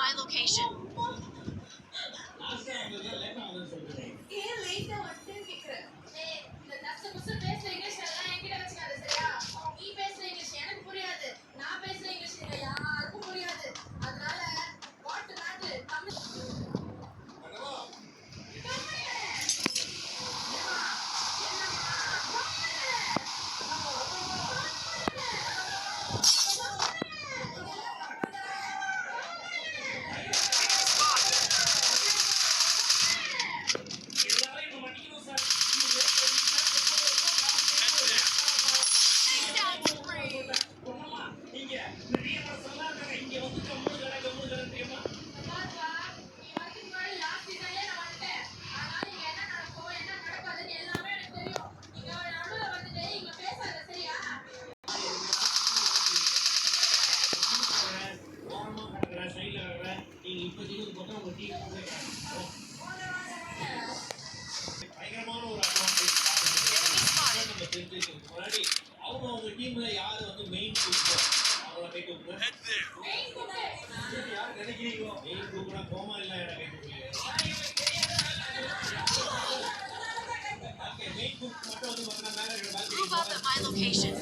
my location. அவங்க டீம்ல யாரு வந்து மெயின் அவங்கள கை தூக்குங்க. யார் நினைக்கிறீங்களோ மெயின் தூக்குனா கோமா இல்ல மெயின் தூக்கு மட்டும் வந்து மேல Move up at my location.